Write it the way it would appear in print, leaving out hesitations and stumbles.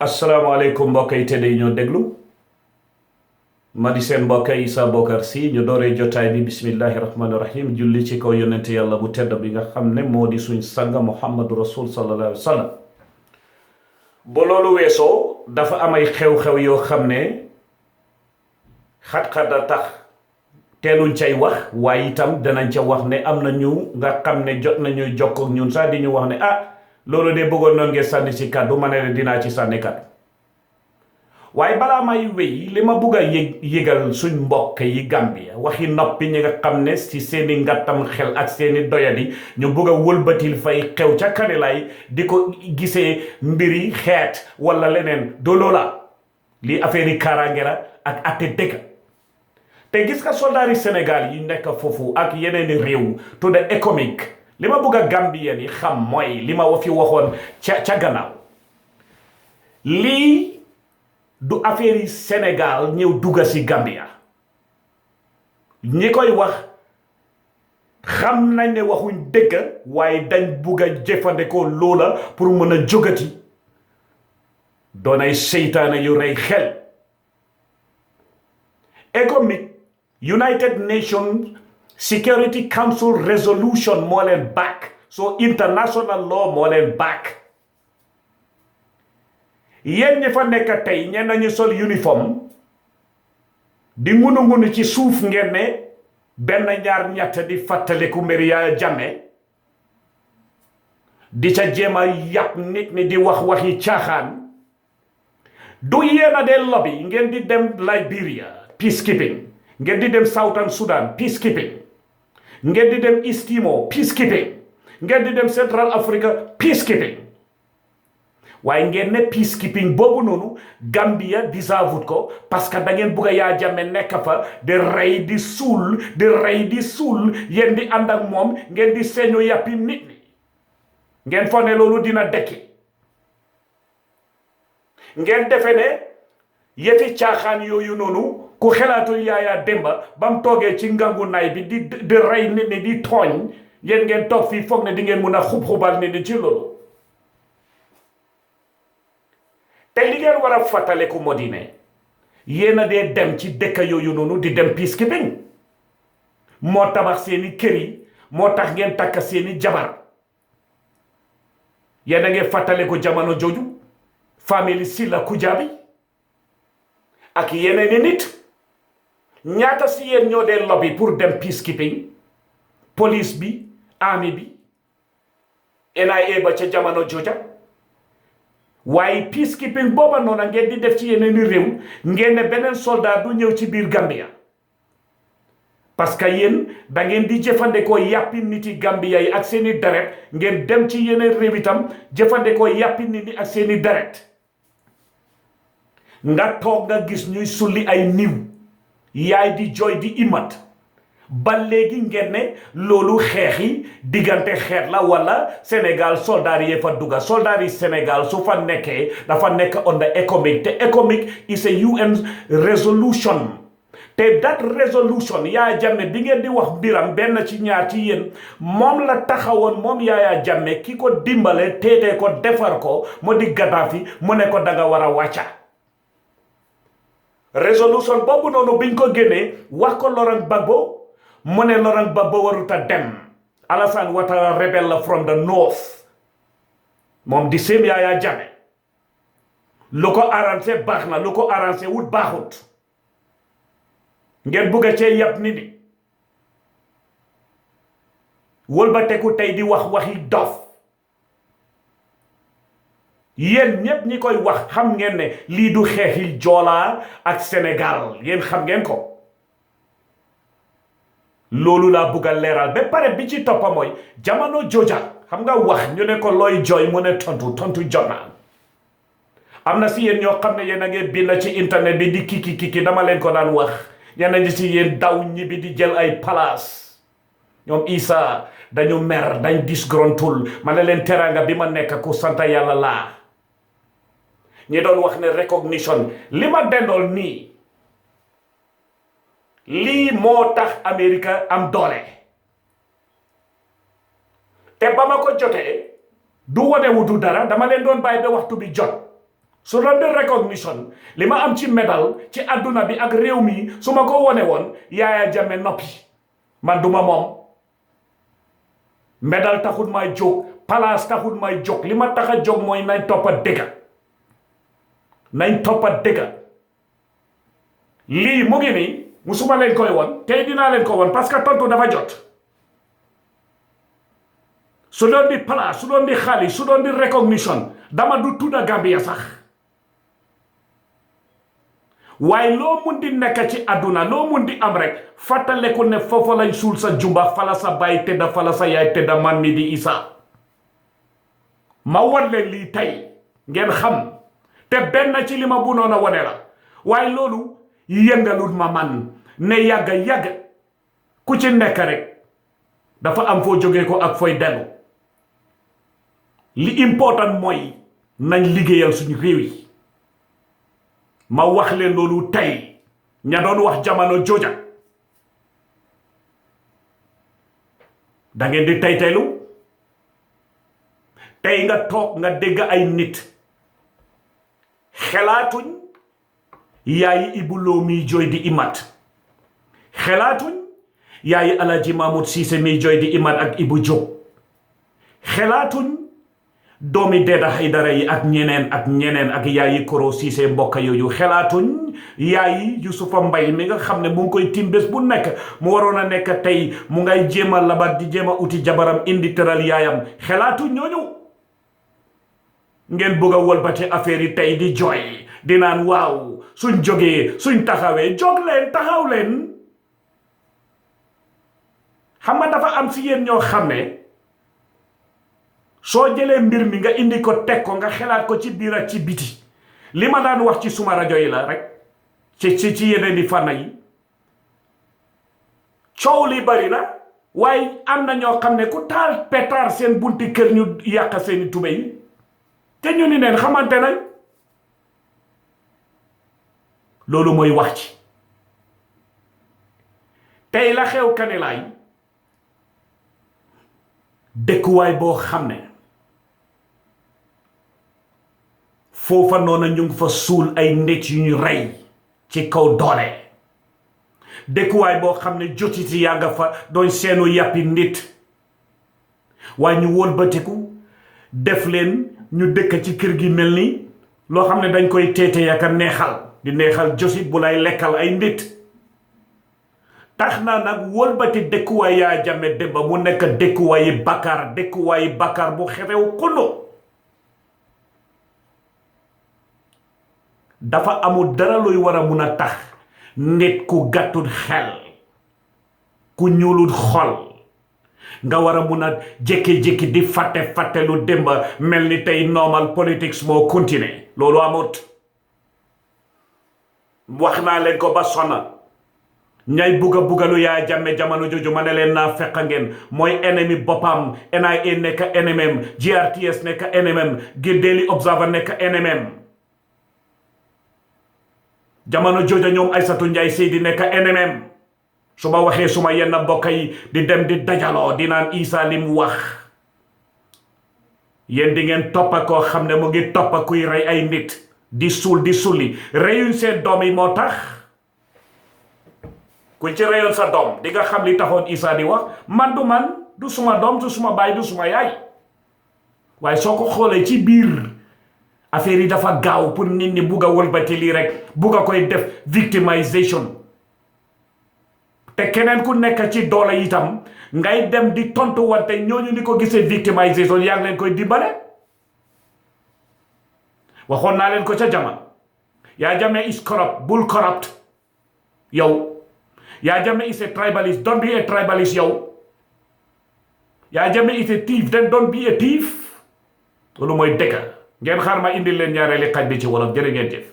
asalaamaaleykum mbokk yi tedde yi ñoo déglu ma di seen mbokk Essa Bokarr Sy ñu dooree jotaay bi bismillahi rahmaani rahim julli ci kaw yonente yàlla bu tedd bi nga xam ne moo di suñ sanga muhammadu rasul sallallahu alayhi wa sallam ba loolu weesoo dafa am ay xew-xew yoo xam ne xat-xat a tax teeluñ cay wax waaye itam danañ ca wax ne am na ñu nga xam ne jot nañuy jokk ak ñun sax di ñu wax ne loolu de bëggoon noonu ngeen sànni ci kàddu ma ne dinaa ci sànni kàddu waaye balaa may wéy li ma bugg a yëgal suñ mbokk yi Gambia waxi noppi ñi nga xam ne ci seeni ngattam xel ak seeni doyadi ñu bugg a wëlbatil fay xew ca Kanilaay di ko gisee mbiri xeet wala leneen do loola lii affaire yi kaaraange la ak atte dëgg te gis nga soldaari Sénégal yi nekk foofu ak yeneeni réew tudde économique li ma bëgg a Gambien yi xam mooy li ma fi waxoon ca gannaaw lii du affaire yi Sénégal ñëw dugga si Gambia ñi koy wax xam nañ ne waxuñ dëgg waaye dañ bugg a jëfandikoo loola pour mën a jógati doonay seytaane yu rey xel ECOMIG United Nations Security Council resolution moo leen back so international law moo leen back yéen ñi fa nekk tey ñenn nañu sol uniforme di ngunu ci suuf ngeen ne benn ñaar ñett di fàttaliku mbir Yaya Jammeh di ca jéem a yàpp nit ñi di wax waxi caaxaan du yéen a dee lobby ngeen di dem Liberia peacekeeping ngeen di dem Southern Sudan peacekeeping ngeen di dem East Timor peacekeeping ngeen di dem Central Africa peacekeeping waaye ngeen ne peacekeeping boobu noonu Gambia deserve ko parce que da ngeen bugg a Yaya Jammeh nekk fa di rey di suul yéen di ànd ak moom ngeen di seeñu yàppi nit ñi ngeen foog ne loolu dina dekki ngeen defe ne yëfi caaxaan yooyu noonu ku xelaatu Yaya Demba ba mu toogee ci ngangu naay bi di rey nit ñi di tooñ yéen ngeen toog fii foog ne di ngeen mun a xub-xubal nit ñi ci loolu te li ngeen war a fàttaliku moo di ne yéen a dee dem ci dëkk yooyu noonu di dem peacekeeping moo tabax seeni kër yi moo tax ngeen takk seeni jabar yéen a ngeen fàttaliku jamono jooju famille Silla Kujabi ak yeneeni nit ñaata si yéen ñoo dee lobby pour dem peacekeeping police bi army bi NIA ba ca jamono jooja waaye peacekeeping booba noona ngeen di def ci yeneeni réew ngeen ne beneen soldat du ñëw ci biir Gambia parce que yéen da ngeen di jëfandikoo yàppi nit yi Gambia yi ak seeni deret ngeen dem ci yeneen réew itam jëfandikoo yàppi nit yi ak seeni deret nga toog nga gis ñuy sulli ay niw yaay di jooy di imat ba léegi ngeen ne loolu xeex yi diggante xeet la wala Sénégal soldaar yi fa dugga soldaar yi Sénégal su fa nekkee dafa nekk under ECOMIG te ECOMIG is a UN resolution te that resolution Yaya Jammeh bi ngeen di wax mbiram benn ci ñaar ci yéen moom la taxawoon moom Yaya Jammeh ki ko dimbale teetee ko defar ko mu di Gaddafi mu ne ko danga war a wàcca resolution boobu noonu biñ ko génnee wax ko Laurent Gbagbo mu ne Laurent Gbagbo waruta dem Alassane Ouattara rebel la from the north moom di same Yaya Jammeh lu ko arrangé baax na lu ko arrangé wut baaxut ngeen bugga cee yàpp nit ñi wëlbateku tey di wax waxi dof yéen ñépp ñi koy wax xam ngeen ne lii du xeexi Joola ak Sénégal yéen xam ngeen ko loolu laa bugg a leeral ba pare bi ci toppa mooy jamono jooja xam nga wax ñu ne ko looy jooy mu ne tontu jot na am na si yéen ñoo xam ne yéen a ngi bind ci internet bi di kiki dama leen ko daan wax ñenn ñi si yéen daw ñibbi di jël ay palaas ñoom Essa dañu mer dañ disgruntled ma ne leen teraanga bi ma nekk ku sant yàlla laa ñi doon wax ne recognition li ma dendool nii lii moo tax Amérique am doole te ba ma ko jotee du wane wutu dara dama leen doon bàyyi ba waxtu bi jot su doon di recognition li ma am ci medal ci àdduna bi ak réew mi su ma ko wone woon Yaya Jammeh noppi man duma moom. medal taxut may jóg palaas taxut may jóg li ma tax a jóg mooy nañ toppa dëgga lii mu ngi nii musuma leen koy won tey dinaa leen ko won parce que tontu dafa jot. su doon di palaas su doon di xaalis su doon di recognition dama du tudda Gambia sax waaye loo mun di nekk ci àdduna loo mun di am rek fàttaleku ne foofa lañ suul sa jumba fala sa baay tëdda fala sa yaay tëdda man mi di Isa ma wan leen lii tey ngeen xam te benn ci li ma bunoon a wane la waaye loolu yëngalut ma man ne yàgg ku ci nekk rek dafa am foo jógee ko ak fooy dellu li important mooy nañ liggéeyal suñu réew yi ma wax leen loolu tey ña doon wax jamono jooja da ngeen di teylu tey nga toog nga dégg ay nit xelaatuñ yaayi Ibu Lo mi jooy di imat xelaatuñ yaayi Alaji Mahmoud Cissé mi jooy di imat ak Ibu Diop xelaatuñ doomi Deda Haydara yi ak ñeneen ak yaayi Koro Cissé mbokka yooyu xelaatuñ yaayi Yusufa Mbay mi nga xam ne mu ngi koy tim bés bu nekk mu waroon a nekk tey mu ngay jéem a labat di jéem a uti jabaram indi tëral yaayam xelaatuñ ñooñu ngeen bëgg a wëlbati affaire yi tey di jooy di naan waaw suñ jógee suñ taxawee jóg leen taxaw leen xam nga dafa am si yéen ñoo xam ne soo jëlee mbir mi nga indi ko teg ko nga xelaat ko ci biir ak ci biti li ma daan wax ci suma rajo yi la rek ci yeneen di fànn yi coow li bari na waaye am na ñoo xam ne ku taal pétard seen bunti kër ñu yàq seeni tubéy te ñu ni neen xamante nañ loolu mooy wax ci tey la xew Kanilaay dëkkuwaay boo xam ne foofa noona ñu ngi fa suul ay nit yu ñu rey ci kaw doole dëkkuwaay boo xam ne jotiti yaa nga fa doon seenu yàppi nit waaye ñu wëlbatiku def leen ñu dëkk ci kër gi mel ni loo xam ne dañ koy teete yaka neexal di neexal josit bu lay lekkal ay nit tax na nag wëlbati dëkkuwaay Yaya Jammeh démba mu nekk dëkkuwaayi bakkaar bu xerew kondo dafa amul dara luy war a mun a tax nit ku gàttul xel ku ñuulut xol nga war a mun a jékki-jékki di fàtte lu démba mel ni tey normal politics moo continuer loolu amut wax naa leen ko ba sonna ñay bugalu Yaya Jammeh jamono jooju ma ne leen naa fekk ngeen mooy ennemi boppam NIA nekk NMM GRTS nekk NMM Daily Observer nekk NMM jamono jooja ñoom Aysatu Njaay Seydi nekk NMM su ma waxee suma yenn mbokk yi di dem di dajaloo di naan Isa li mu wax yéen di ngeen toppa koo xam ne mu ngi toppa kuy rey ay nit di suul di sulli reyuñ seen doom yi moo tax kuñ ci reyoon sa doom di nga xam li taxoon Isa di wax man du suma doom du suma baay du suma yaay waaye soo ko xoolee ci biir affaire yi dafa gaaw pour nit ñi bugg a wëlbati lii rek bugg a koy def victimisation te keneen ku nekk ci doole itam ngay dem di tontu wante ñooñu ni ko gisee victimisation yaa ngi leen koy dimbale waxoon naa leen ko ca jama Yaya Jammeh is corrupt bul corrupt yow Yaya Jammeh is a tribalist don't be a tribalist yow Yaya Jammeh is a thief then don't be a thief loolu mooy dëgg ngeen xaar ma indil leen ñaareeli xaj bi ci wolof jërë ngeen jëf